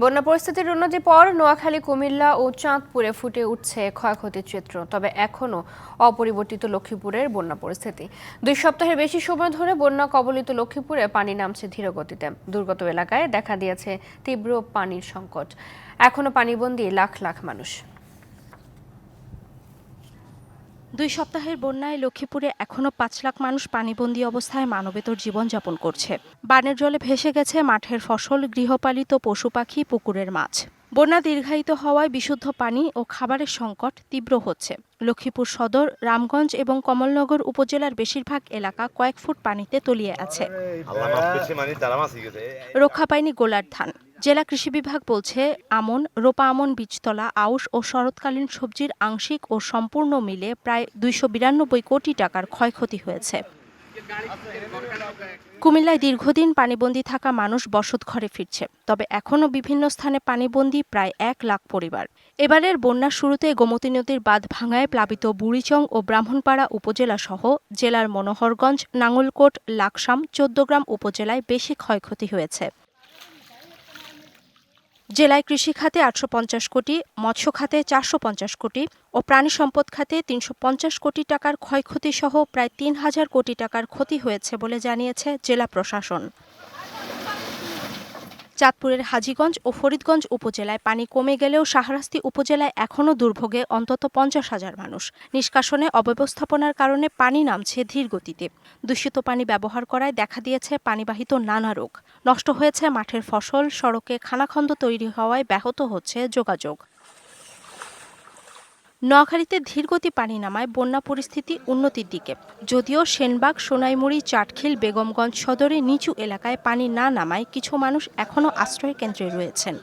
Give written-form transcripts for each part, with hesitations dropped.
বন্যা পরিস্থিতির উন্নতির পর নোয়াখালী, কুমিল্লা ও চাঁদপুরে ফুটে উঠছে ক্ষয়ক্ষতির চিত্র। তবে এখনও অপরিবর্তিত লক্ষ্মীপুরের বন্যা পরিস্থিতি। 2 সপ্তাহের বেশি সময় ধরে বন্যা কবলিত লক্ষ্মীপুরে পানি নামছে ধীরগতিতে। দুর্গত এলাকায় দেখা দিয়েছে তীব্র পানির সংকট। এখনও পানিবন্দী লাখ লাখ মানুষ। 2 সপ্তাহের বন্যায় লক্ষ্মীপুরে এখনো 5 লাখ মানুষ পানিবন্দী অবস্থায় মানবেতর জীবনযাপন করছে। বানের জলে ভেসে গেছে মাঠের ফসল, গৃহপালিত পশু পাখি, পুকুরের মাছ। বন্যা দীর্ঘায়িত হওয়ায় বিশুদ্ধ পানি ও খাবারের সংকট তীব্র হচ্ছে। লক্ষ্মীপুর সদর, রামগঞ্জ এবং কমলনগর উপজেলার বেশিরভাগ এলাকা কয়েক ফুট পানিতে তলিয়ে আছে। রক্ষা পায়নি গোলার ধান। জেলা কৃষি বিভাগ বলছে, আমন, রোপা আমন, বীজতলা, আউশ ও শরৎকালীন সবজির আংশিক ও সম্পূর্ণ মিলে প্রায় 292 কোটি টাকার ক্ষয়ক্ষতি হয়েছে। কুমিল্লায় দীর্ঘদিন পানিবন্দী থাকা মানুষ বসতঘরে ফিরছে। তবে এখনও বিভিন্ন স্থানে পানিবন্দী প্রায় 1 লাখ পরিবার। এবারের বন্যার শুরুতে গোমতী নদীর বাঁধ ভাঙায় প্লাবিত বুড়িচং ও ব্রাহ্মণপাড়া উপজেলা সহ জেলার মনোহরগঞ্জ, নাঙ্গলকোট, লাকসাম, 14 গ্রাম উপজেলায় বেশি ক্ষয়ক্ষতি হয়েছে। জেলায় কৃষি খাতে 850 কোটি, মৎস্য খাতে 450 কোটি ও প্রাণী সম্পদ খাতে 350 কোটি টাকার ক্ষয়ক্ষতি সহ প্রায় 3000 কোটি টাকার ক্ষতি হয়েছে বলে জানিয়েছে জেলা প্রশাসন। চাঁদপুরের হাজীগঞ্জ ও ফরিদগঞ্জ উপজেলায় পানি কমে গেলেও শাহরাস্তি উপজেলায় এখনও দুর্ভোগে অন্তত 50,000 মানুষ। নিষ্কাশনে অব্যবস্থাপনার কারণে পানি নামছে ধীর গতিতে। দূষিত পানি ব্যবহার করায় দেখা দিয়েছে পানিবাহিত নানা রোগ। নষ্ট হয়েছে মাঠের ফসল, সড়কে খানাখন্দ তৈরি হওয়ায় ব্যাহত হচ্ছে যোগাযোগ। নোয়াখালীতে ধীরগতি পানি নামায় বন্যা পরিস্থিতি উন্নতির দিকে। যদিও সেনবাগ, সোনাইমুড়ি, চাটখিল, বেগমগঞ্জ সদরে নিচু এলাকায় পানি না নামায় কিছু মানুষ এখনও আশ্রয় কেন্দ্রে রয়েছেন।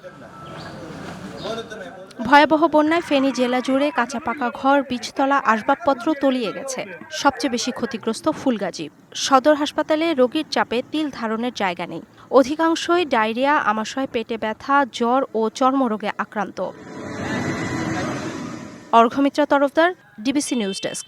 ভয়াবহ বন্যায় ফেনী জেলা জুড়ে কাঁচা পাকা ঘর, বীজতলা, আসবাবপত্র তলিয়ে গেছে। সবচেয়ে বেশি ক্ষতিগ্রস্ত ফুলগাজী। সদর হাসপাতালে রোগীর চাপে তিল ধারণের জায়গা নেই। অধিকাংশই ডায়রিয়া, আমাশয়, পেটে ব্যথা, জ্বর ও চর্মরোগে আক্রান্ত। অর্ঘ্যমিত্রা তরফদার, ডিবিসি নিউজ ডেস্ক।